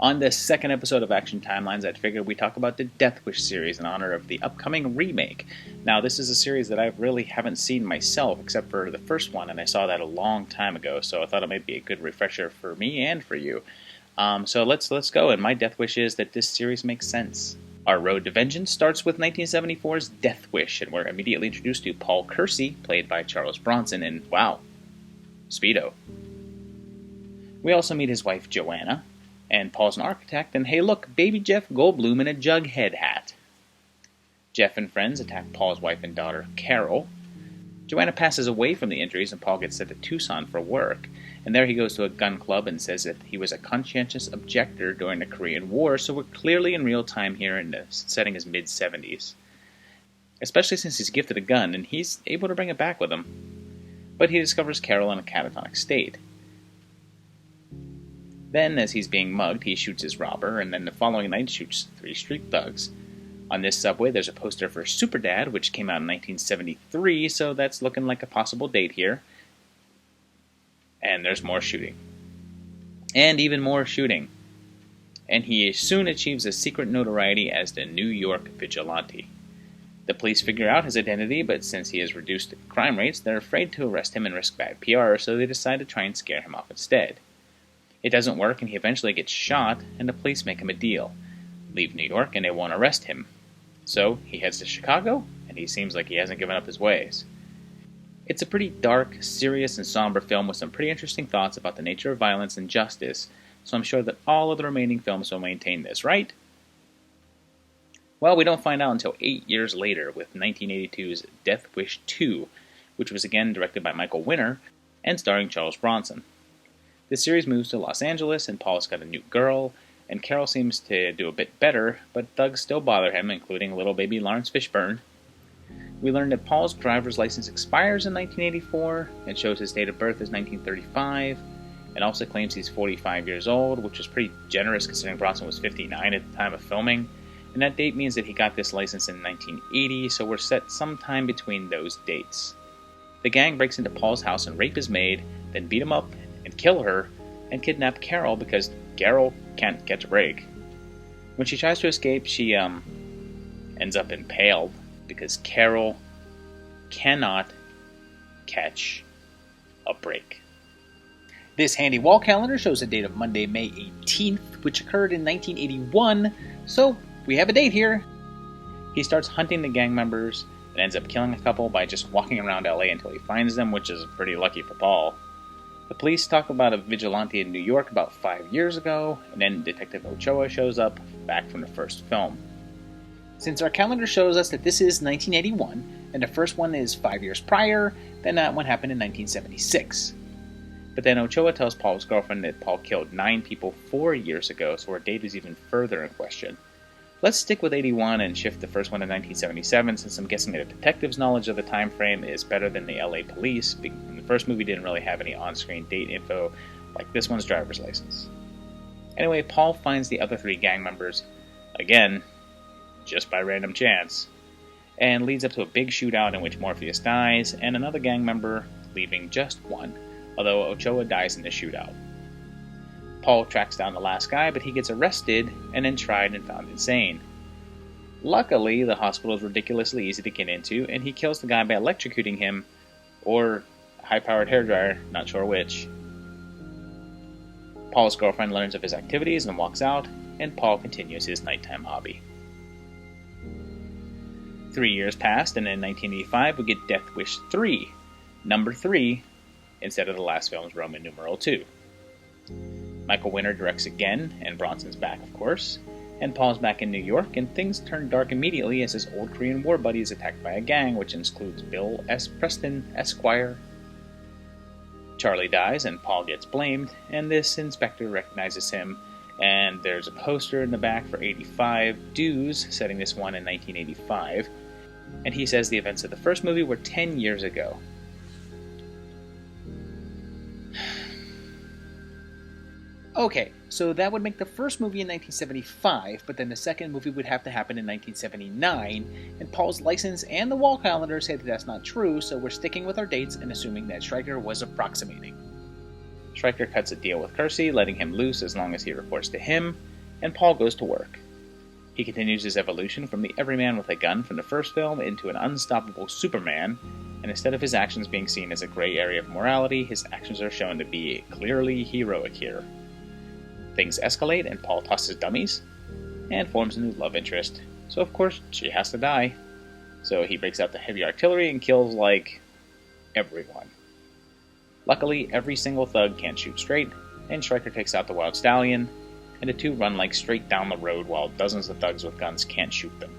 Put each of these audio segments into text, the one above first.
On this second episode of Action Timelines, I figured we'd talk about the Death Wish series in honor of the upcoming remake. Now, this is a series that I really haven't seen myself, except for the first one, and I saw that a long time ago, so I thought it might be a good refresher for me and for you. So let's go, and my death wish is that this series makes sense. Our road to vengeance starts with 1974's Death Wish, and we're immediately introduced to Paul Kersey, played by Charles Bronson, and wow, Speedo. We also meet his wife Joanna, and Paul's an architect, and hey look, baby Jeff Goldblum in a Jughead hat. Jeff and friends attack Paul's wife and daughter, Carol. Joanna passes away from the injuries, and Paul gets sent to Tucson for work. And there he goes to a gun club and says that he was a conscientious objector during the Korean War, so we're clearly in real time here, and the setting is mid-70s. Especially since he's gifted a gun, and he's able to bring it back with him. But he discovers Carol in a catatonic state. Then, as he's being mugged, he shoots his robber, and then the following night shoots 3 street thugs. On this subway, there's a poster for Superdad, which came out in 1973, so that's looking like a possible date here. And there's more shooting. And even more shooting. And he soon achieves a secret notoriety as the New York Vigilante. The police figure out his identity, but since he has reduced crime rates, they're afraid to arrest him and risk bad PR, so they decide to try and scare him off instead. It doesn't work, and he eventually gets shot, and the police make him a deal. Leave New York, and they won't arrest him. So, he heads to Chicago, and he seems like he hasn't given up his ways. It's a pretty dark, serious, and somber film with some pretty interesting thoughts about the nature of violence and justice, so I'm sure that all of the remaining films will maintain this, right? Well, we don't find out until 8 years later with 1982's Death Wish 2, which was again directed by Michael Winner and starring Charles Bronson. The series moves to Los Angeles, and Paul's got a new girl, and Carol seems to do a bit better, but thugs still bother him, including little baby Lawrence Fishburne. We learn that Paul's driver's license expires in 1984, and shows his date of birth is 1935, and also claims he's 45 years old, which was pretty generous considering Bronson was 59 at the time of filming, and that date means that he got this license in 1980, so we're set sometime between those dates. The gang breaks into Paul's house and rape his maid, then beat him up, and kill her, and kidnap Carol because Carol can't catch a break. When she tries to escape, she ends up impaled because Carol cannot catch a break. This handy wall calendar shows the date of Monday, May 18th, which occurred in 1981, so we have a date here. He starts hunting the gang members and ends up killing a couple by just walking around LA until he finds them, which is pretty lucky for Paul. The police talk about a vigilante in New York about 5 years ago, and then Detective Ochoa shows up, back from the first film. Since our calendar shows us that this is 1981, and the first one is 5 years prior, then that one happened in 1976. But then Ochoa tells Paul's girlfriend that Paul killed 9 people 4 years ago, so our date is even further in question. Let's stick with 81 and shift the first one to 1977, since I'm guessing that a detective's knowledge of the time frame is better than the LA police. The first movie didn't really have any on-screen date info like this one's driver's license. Anyway, Paul finds the other 3 gang members, again, just by random chance, and leads up to a big shootout in which Morpheus dies, and another gang member leaving just 1, although Ochoa dies in the shootout. Paul tracks down the last guy, but he gets arrested and then tried and found insane. Luckily, the hospital is ridiculously easy to get into, and he kills the guy by electrocuting him, or a high-powered hairdryer, not sure which. Paul's girlfriend learns of his activities and walks out, and Paul continues his nighttime hobby. 3 years passed, and in 1985 we get Death Wish 3, number 3, instead of the last film's Roman numeral 2. Michael Winner directs again, and Bronson's back, of course, and Paul's back in New York, and things turn dark immediately as his old Korean War buddy is attacked by a gang, which includes Bill S. Preston, Esquire. Charlie dies, and Paul gets blamed, and this inspector recognizes him, and there's a poster in the back for 85 dues, setting this one in 1985, and he says the events of the first movie were 10 years ago. Okay, so that would make the first movie in 1975, but then the second movie would have to happen in 1979, and Paul's license and the wall calendar say that that's not true, so we're sticking with our dates and assuming that Stryker was approximating. Stryker cuts a deal with Kersey, letting him loose as long as he reports to him, and Paul goes to work. He continues his evolution from the everyman with a gun from the first film into an unstoppable Superman, and instead of his actions being seen as a gray area of morality, his actions are shown to be clearly heroic here. Things escalate, and Paul tosses dummies, and forms a new love interest. So of course, she has to die. So he breaks out the heavy artillery and kills, like, everyone. Luckily, every single thug can't shoot straight, and Stryker takes out the Wild Stallion, and the two run like straight down the road while dozens of thugs with guns can't shoot them.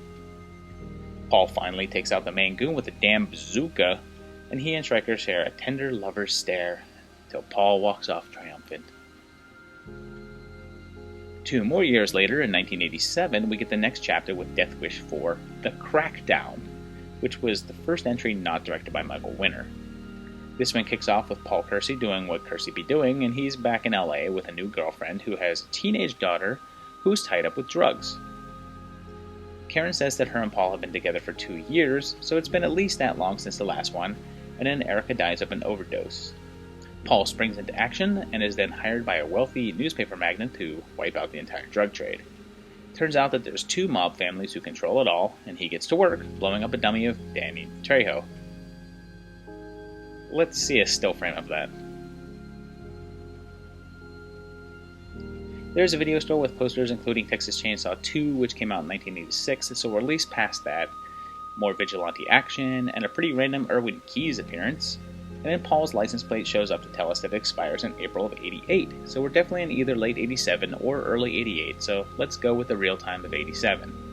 Paul finally takes out the main goon with a damn bazooka, and he and Stryker share a tender lover's stare, till Paul walks off triumphant. 2 more years later, in 1987, we get the next chapter with Death Wish 4, The Crackdown, which was the first entry not directed by Michael Winner. This one kicks off with Paul Kersey doing what Kersey be doing, and he's back in LA with a new girlfriend who has a teenage daughter who's tied up with drugs. Karen says that her and Paul have been together for 2 years, so it's been at least that long since the last one, and then Erica dies of an overdose. Paul springs into action and is then hired by a wealthy newspaper magnate to wipe out the entire drug trade. Turns out that there's 2 mob families who control it all, and he gets to work blowing up a dummy of Danny Trejo. Let's see a still frame of that. There's a video store with posters including Texas Chainsaw 2, which came out in 1986, so we're at least past that. More vigilante action, and a pretty random Irwin Keyes appearance. And then Paul's license plate shows up to tell us that it expires in April of 88, so we're definitely in either late 87 or early 88, so let's go with the real time of 87.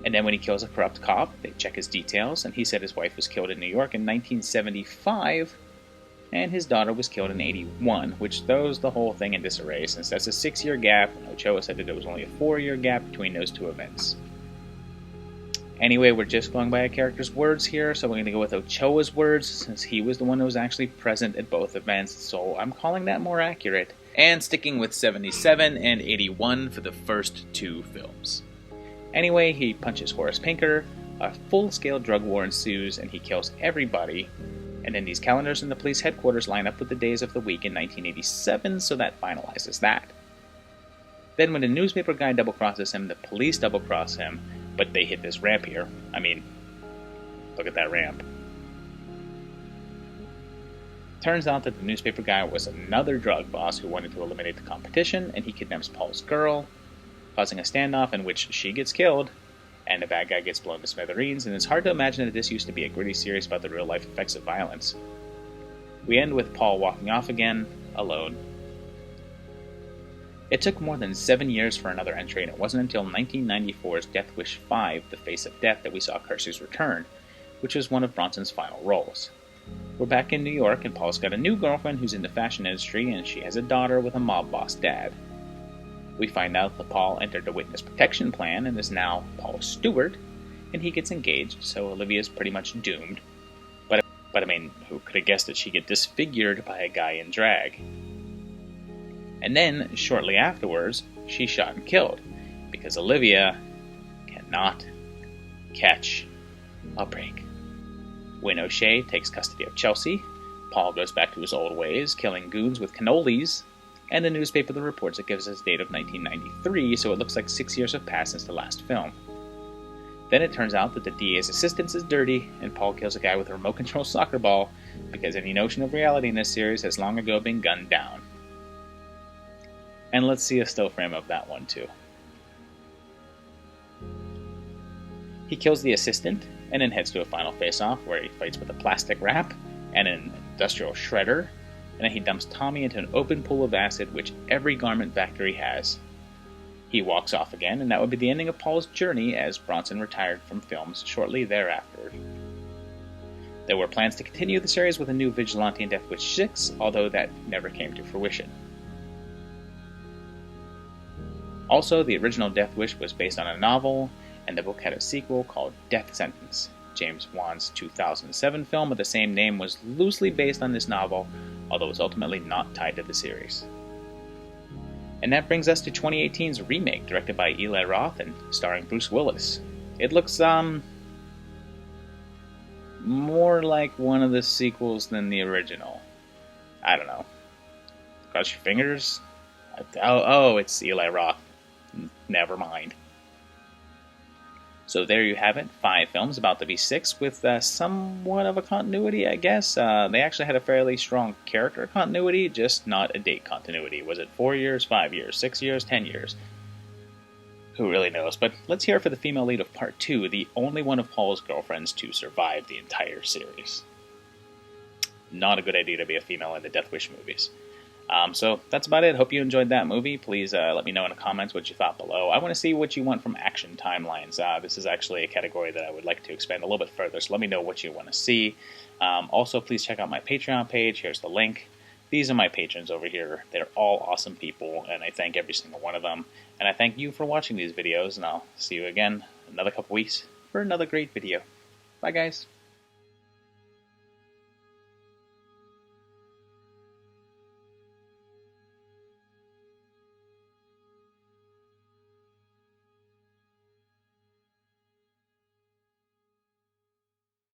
And then when he kills a corrupt cop, they check his details, and he said his wife was killed in New York in 1975, and his daughter was killed in 81, which throws the whole thing in disarray, since that's a 6-year gap, and Ochoa said that there was only a 4-year gap between those 2 events. Anyway, we're just going by a character's words here, so we're going to go with Ochoa's words, since he was the one who was actually present at both events, so I'm calling that more accurate. And sticking with 77 and 81 for the first 2 films. Anyway, he punches Horace Pinker, a full-scale drug war ensues, and he kills everybody. And then these calendars in the police headquarters line up with the days of the week in 1987, so that finalizes that. Then when the newspaper guy double-crosses him, the police double-cross him, but they hit this ramp here. I mean, look at that ramp. Turns out that the newspaper guy was another drug boss who wanted to eliminate the competition, and he kidnaps Paul's girl, causing a standoff in which she gets killed, and the bad guy gets blown to smithereens, and it's hard to imagine that this used to be a gritty series about the real-life effects of violence. We end with Paul walking off again, alone. It took more than 7 years for another entry, and it wasn't until 1994's Death Wish 5, The Face of Death, that we saw Kersey's return, which was one of Bronson's final roles. We're back in New York, and Paul's got a new girlfriend who's in the fashion industry, and she has a daughter with a mob boss dad. We find out that Paul entered a witness protection plan and is now Paul's steward, and he gets engaged, so Olivia's pretty much doomed. But I mean, who could have guessed that she'd get disfigured by a guy in drag? And then, shortly afterwards, she's shot and killed, because Olivia cannot catch a break. When O'Shea takes custody of Chelsea, Paul goes back to his old ways, killing goons with cannolis, and the newspaper that reports it gives us a date of 1993, so it looks like 6 years have passed since the last film. Then it turns out that the DA's assistant is dirty, and Paul kills a guy with a remote-control soccer ball, because any notion of reality in this series has long ago been gunned down. And let's see a still frame of that one, too. He kills the assistant, and then heads to a final face-off, where he fights with a plastic wrap, and an industrial shredder, and then he dumps Tommy into an open pool of acid, which every garment factory has. He walks off again, and that would be the ending of Paul's journey, as Bronson retired from films shortly thereafter. There were plans to continue the series with a new Vigilante in Death Wish 6, although that never came to fruition. Also, the original Death Wish was based on a novel, and the book had a sequel called Death Sentence. James Wan's 2007 film of the same name was loosely based on this novel, although it was ultimately not tied to the series. And that brings us to 2018's remake, directed by Eli Roth and starring Bruce Willis. It looks, more like one of the sequels than the original. I don't know. Cross your fingers? Oh, it's Eli Roth. Never mind. So there you have it, 5 films, about to be 6, with somewhat of a continuity, I guess. They actually had a fairly strong character continuity, just not a date continuity. Was it 4 years, 5 years, 6 years, 10 years? Who really knows? But let's hear for the female lead of Part 2, the only one of Paul's girlfriends to survive the entire series. Not a good idea to be a female in the Death Wish movies. So that's about it. Hope you enjoyed that movie. Please let me know in the comments what you thought below. I want to see what you want from action timelines. This is actually a category that I would like to expand a little bit further, so let me know what you want to see. Also, please check out my Patreon page. Here's the link. These are my patrons over here. They're all awesome people, and I thank every single one of them. And I thank you for watching these videos, and I'll see you again another couple weeks for another great video. Bye, guys.